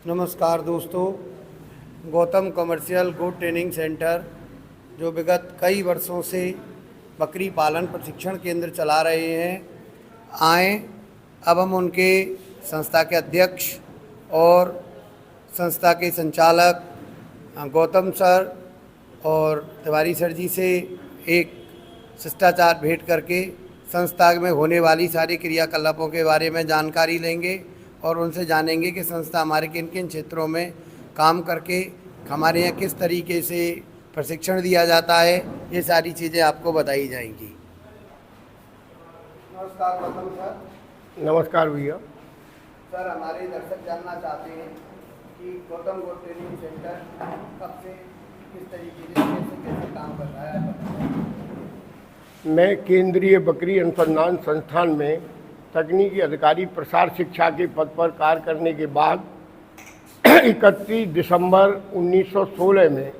नमस्कार दोस्तों, गौतम कमर्शियल गोट training centre जो विगत कई वर्षों से बकरी पालन प्रशिक्षण केंद्र चला रहे हैं, आए अब हम उनके संस्था के अध्यक्ष और संस्था के संचालक गौतम सर और तिवारी सर जी से एक शिष्टाचार भेंट करके संस्था में होने वाली सारी क्रियाकलापों के बारे में जानकारी लेंगे और उनसे जानेंगे कि संस्था हमारे किन किन क्षेत्रों में काम करके हमारे यहाँ किस तरीके से प्रशिक्षण दिया जाता है। ये सारी चीज़ें आपको बताई जाएंगी। नमस्कार गौतम सर। नमस्कार भैया। सर, हमारे दर्शक जानना चाहते हैं कि गौतम गोट ट्रेनिंग सेंटर कब से किस तरीके से कैसे काम कर रहा है। मैं केंद्रीय बकरी अनुसंधान संस्थान में तकनीकी अधिकारी प्रसार शिक्षा के पद पर कार्य करने के बाद 31 दिसंबर 1916 में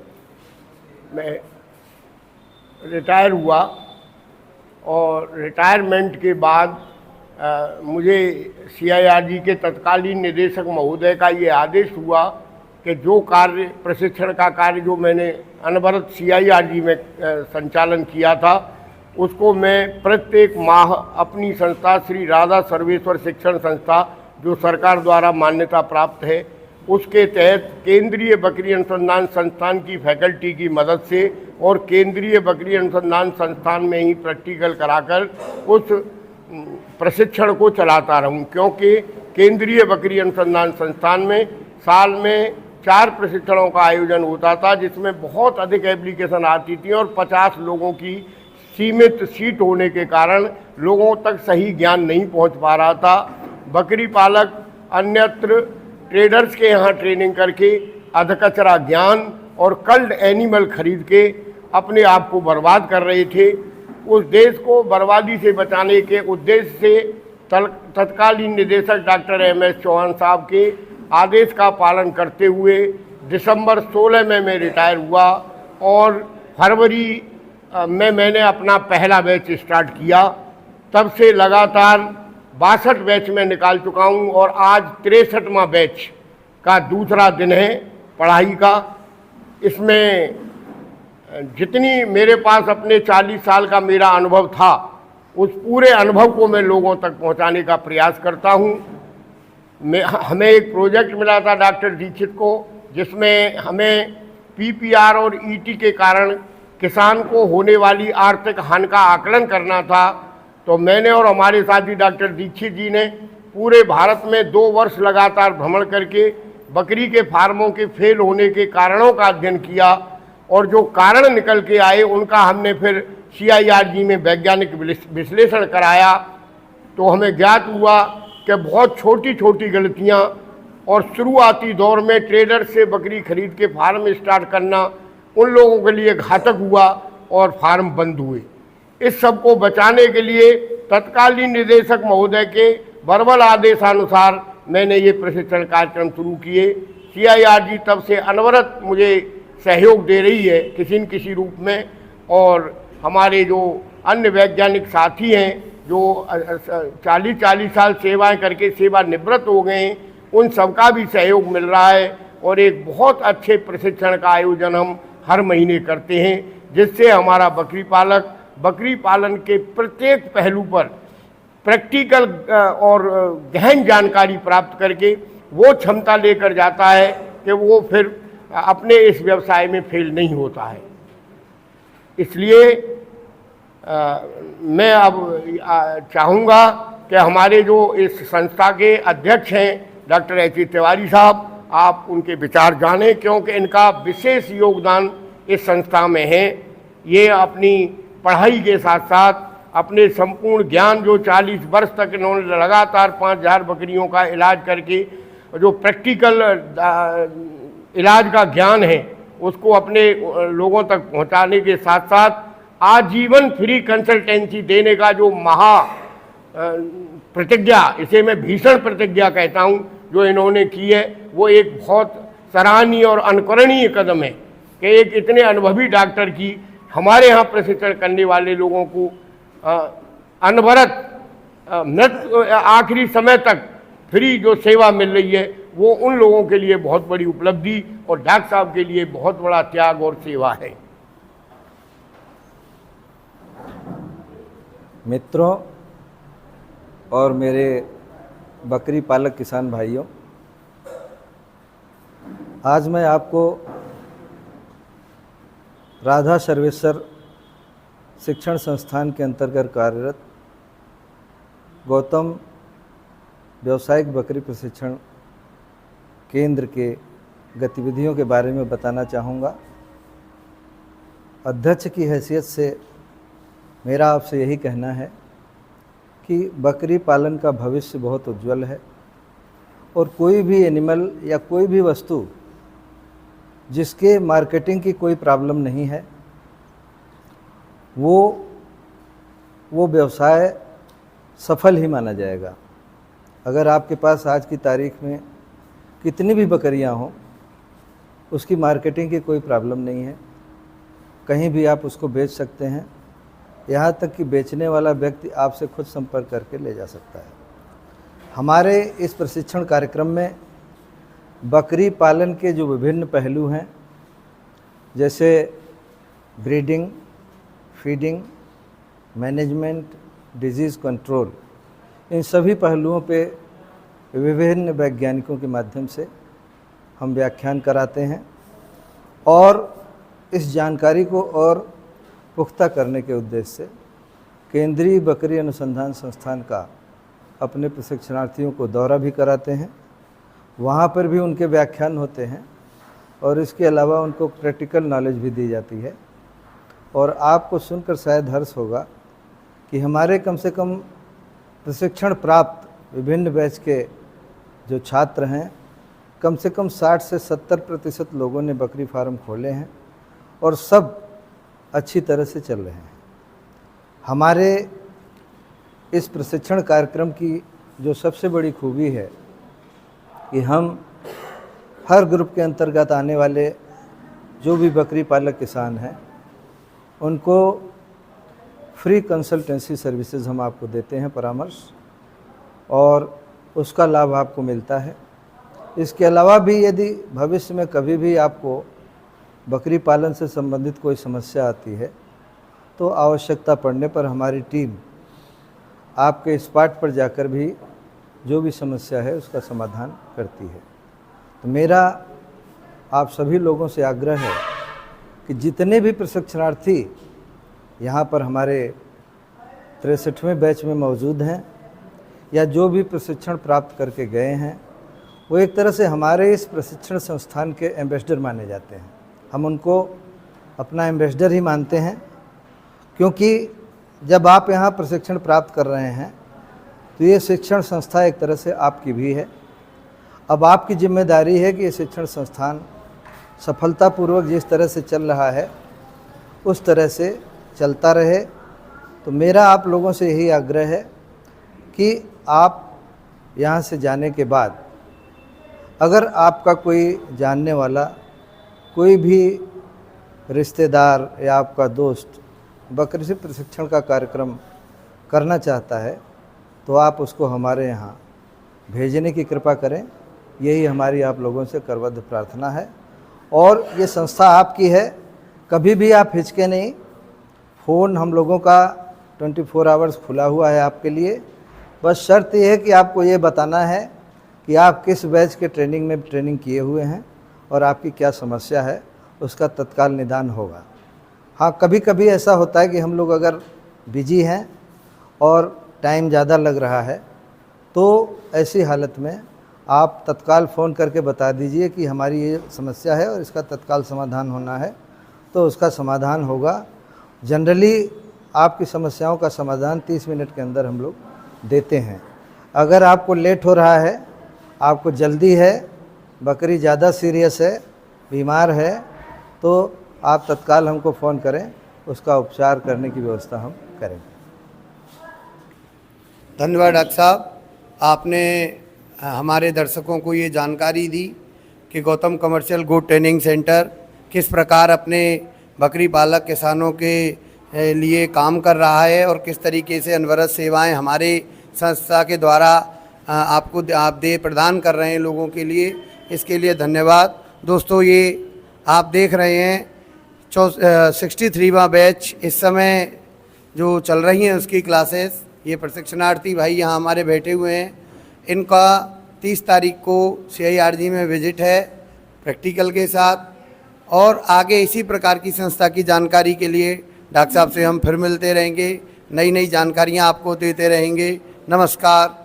मैं रिटायर हुआ और रिटायरमेंट के बाद मुझे CIRG के तत्कालीन निदेशक महोदय का ये आदेश हुआ कि जो कार्य प्रशिक्षण का कार्य जो मैंने अनवरत CIRG में संचालन किया था उसको मैं प्रत्येक माह अपनी संस्था श्री राधा सर्वेश्वर शिक्षण संस्था जो सरकार द्वारा मान्यता प्राप्त है उसके तहत केंद्रीय बकरी अनुसंधान संस्थान की फैकल्टी की मदद से और केंद्रीय बकरी अनुसंधान संस्थान में ही प्रैक्टिकल कराकर उस प्रशिक्षण को चलाता रहूं, क्योंकि केंद्रीय बकरी अनुसंधान संस्थान में साल में 4 प्रशिक्षणों का आयोजन होता था, जिसमें बहुत अधिक एप्लीकेशन आती थी और 50 लोगों की सीमित सीट होने के कारण लोगों तक सही ज्ञान नहीं पहुंच पा रहा था। बकरी पालक अन्यत्र ट्रेडर्स के यहाँ ट्रेनिंग करके अधकचरा ज्ञान और कल्ड एनिमल खरीद के अपने आप को बर्बाद कर रहे थे। उस देश को बर्बादी से बचाने के उद्देश्य से तत्कालीन निदेशक डॉक्टर MS चौहान साहब के आदेश का पालन करते हुए दिसंबर 16 में मैं रिटायर हुआ और फरवरी में मैंने अपना पहला बैच स्टार्ट किया। तब से लगातार 62 बैच में निकाल चुका हूँ और आज 63वां बैच का दूसरा दिन है पढ़ाई का। इसमें जितनी मेरे पास अपने 40 साल का मेरा अनुभव था उस पूरे अनुभव को मैं लोगों तक पहुंचाने का प्रयास करता हूं। हमें एक प्रोजेक्ट मिला था डॉक्टर दीक्षित को, जिसमें हमें PPR और ET के कारण किसान को होने वाली आर्थिक हानि का आकलन करना था। तो मैंने और हमारे साथी डॉक्टर दीक्षित जी ने पूरे भारत में 2 वर्ष लगातार भ्रमण करके बकरी के फार्मों के फेल होने के कारणों का अध्ययन किया और जो कारण निकल के आए उनका हमने फिर CIRG में वैज्ञानिक विश्लेषण कराया। तो हमें ज्ञात हुआ कि बहुत छोटी छोटी गलतियां और शुरुआती दौर में ट्रेडर से बकरी खरीद के फार्म स्टार्ट करना उन लोगों के लिए घातक हुआ और फार्म बंद हुए। इस सब को बचाने के लिए तत्कालीन निदेशक महोदय के बर्बल आदेशानुसार मैंने ये प्रशिक्षण कार्यक्रम शुरू किए। CIRG तब से अनवरत मुझे सहयोग दे रही है किसी न किसी रूप में, और हमारे जो अन्य वैज्ञानिक साथी हैं जो 40 साल सेवाएं करके सेवानिवृत्त हो गए हैं, उन सबका भी सहयोग मिल रहा है और एक बहुत अच्छे प्रशिक्षण का आयोजन हम हर महीने करते हैं, जिससे हमारा बकरी पालक बकरी पालन के प्रत्येक पहलू पर प्रैक्टिकल और गहन जानकारी प्राप्त करके वो क्षमता लेकर जाता है कि वो फिर अपने इस व्यवसाय में फेल नहीं होता है। इसलिए मैं अब चाहूँगा कि हमारे जो इस संस्था के अध्यक्ष हैं डॉक्टर HA तिवारी साहब, आप उनके विचार जानें, क्योंकि इनका विशेष योगदान इस संस्था में है। ये अपनी पढ़ाई के साथ साथ अपने संपूर्ण ज्ञान जो 40 वर्ष तक इन्होंने लगातार 5000 बकरियों का इलाज करके जो प्रैक्टिकल इलाज का ज्ञान है उसको अपने लोगों तक पहुंचाने के साथ साथ आजीवन फ्री कंसल्टेंसी देने का जो महा प्रतिज्ञा, इसे मैं भीषण प्रतिज्ञा कहता हूं, जो इन्होंने की है, वो एक बहुत सराहनीय और अनुकरणीय कदम है कि एक इतने अनुभवी डॉक्टर की हमारे यहाँ प्रशिक्षण करने वाले लोगों को अनवरत आखिरी समय तक फ्री जो सेवा मिल रही है वो उन लोगों के लिए बहुत बड़ी उपलब्धि और डॉक्टर साहब के लिए बहुत बड़ा त्याग और सेवा है। मित्रों और मेरे बकरी पालक किसान भाइयों, आज मैं आपको राधा सर्वेश्वर शिक्षण संस्थान के अंतर्गत कार्यरत गौतम व्यावसायिक बकरी प्रशिक्षण केंद्र के गतिविधियों के बारे में बताना चाहूँगा। अध्यक्ष की हैसियत से मेरा आपसे यही कहना है कि बकरी पालन का भविष्य बहुत उज्जवल है और कोई भी एनिमल या कोई भी वस्तु जिसके मार्केटिंग की कोई प्रॉब्लम नहीं है, वो व्यवसाय सफल ही माना जाएगा। अगर आपके पास आज की तारीख में कितनी भी बकरियां हों, उसकी मार्केटिंग की कोई प्रॉब्लम नहीं है, कहीं भी आप उसको बेच सकते हैं। यहाँ तक कि बेचने वाला व्यक्ति आपसे खुद संपर्क करके ले जा सकता है। हमारे इस प्रशिक्षण कार्यक्रम में बकरी पालन के जो विभिन्न पहलू हैं, जैसे breeding, feeding, management, diseases control, इन सभी पहलुओं पे विभिन्न वैज्ञानिकों के माध्यम से हम व्याख्यान कराते हैं और इस जानकारी को और पुख्ता करने के उद्देश्य से केंद्रीय बकरी अनुसंधान संस्थान का अपने प्रशिक्षणार्थियों को दौरा भी कराते हैं। वहाँ पर भी उनके व्याख्यान होते हैं और इसके अलावा उनको प्रैक्टिकल नॉलेज भी दी जाती है। और आपको सुनकर शायद हर्ष होगा कि हमारे कम से कम प्रशिक्षण प्राप्त विभिन्न बैच के जो छात्र हैं, कम से कम 60 से 70% लोगों ने बकरी फार्म खोले हैं और सब अच्छी तरह से चल रहे हैं। हमारे इस प्रशिक्षण कार्यक्रम की जो सबसे बड़ी खूबी है कि हम हर ग्रुप के अंतर्गत आने वाले जो भी बकरी पालक किसान हैं, उनको फ्री कंसल्टेंसी सर्विसेज हम आपको देते हैं, परामर्श, और उसका लाभ आपको मिलता है। इसके अलावा भी यदि भविष्य में कभी भी आपको बकरी पालन से संबंधित कोई समस्या आती है तो आवश्यकता पड़ने पर हमारी टीम आपके स्पॉट पर जाकर भी जो भी समस्या है उसका समाधान करती है। तो मेरा आप सभी लोगों से आग्रह है कि जितने भी प्रशिक्षणार्थी यहाँ पर हमारे 63वें बैच में मौजूद हैं या जो भी प्रशिक्षण प्राप्त करके गए हैं, वो एक तरह से हमारे इस प्रशिक्षण संस्थान के एम्बेसडर माने जाते हैं। हम उनको अपना एम्बेसडर ही मानते हैं, क्योंकि जब आप यहाँ प्रशिक्षण प्राप्त कर रहे हैं तो ये शिक्षण संस्था एक तरह से आपकी भी है। अब आपकी जिम्मेदारी है कि ये शिक्षण संस्थान सफलतापूर्वक जिस तरह से चल रहा है उस तरह से चलता रहे। तो मेरा आप लोगों से यही आग्रह है कि आप यहाँ से जाने के बाद अगर आपका कोई जानने वाला, कोई भी रिश्तेदार या आपका दोस्त बकरी से प्रशिक्षण का कार्यक्रम करना चाहता है तो आप उसको हमारे यहाँ भेजने की कृपा करें। यही हमारी आप लोगों से करबद्ध प्रार्थना है। और ये संस्था आपकी है, कभी भी आप हिचके नहीं। फ़ोन हम लोगों का 24 आवर्स खुला हुआ है आपके लिए। बस शर्त ये है कि आपको ये बताना है कि आप किस बैच के ट्रेनिंग किए हुए हैं और आपकी क्या समस्या है, उसका तत्काल निदान होगा। हाँ, कभी कभी ऐसा होता है कि हम लोग अगर बिजी हैं और टाइम ज़्यादा लग रहा है तो ऐसी हालत में आप तत्काल फ़ोन करके बता दीजिए कि हमारी ये समस्या है और इसका तत्काल समाधान होना है, तो उसका समाधान होगा। जनरली आपकी समस्याओं का समाधान 30 मिनट के अंदर हम लोग देते हैं। अगर आपको लेट हो रहा है, आपको जल्दी है, बकरी ज़्यादा सीरियस है, बीमार है, तो आप तत्काल हमको फ़ोन करें, उसका उपचार करने की व्यवस्था हम करेंगे। धन्यवाद डॉक्टर साहब, आपने हमारे दर्शकों को ये जानकारी दी कि Gautam commercial good training centre किस प्रकार अपने बकरी पालक किसानों के लिए काम कर रहा है और किस तरीके से अनवरत सेवाएं हमारे संस्था के द्वारा आपको आप प्रदान कर रहे हैं लोगों के लिए, इसके लिए धन्यवाद। दोस्तों, ये आप देख रहे हैं 63वां बैच इस समय जो चल रही हैं उसकी क्लासेस। ये प्रशिक्षणार्थी भाई यहाँ हमारे बैठे हुए हैं, इनका 30 तारीख को CIRG में विजिट है प्रैक्टिकल के साथ। और आगे इसी प्रकार की संस्था की जानकारी के लिए डॉक्टर साहब से हम फिर मिलते रहेंगे, नई नई जानकारियाँ आपको देते रहेंगे। नमस्कार।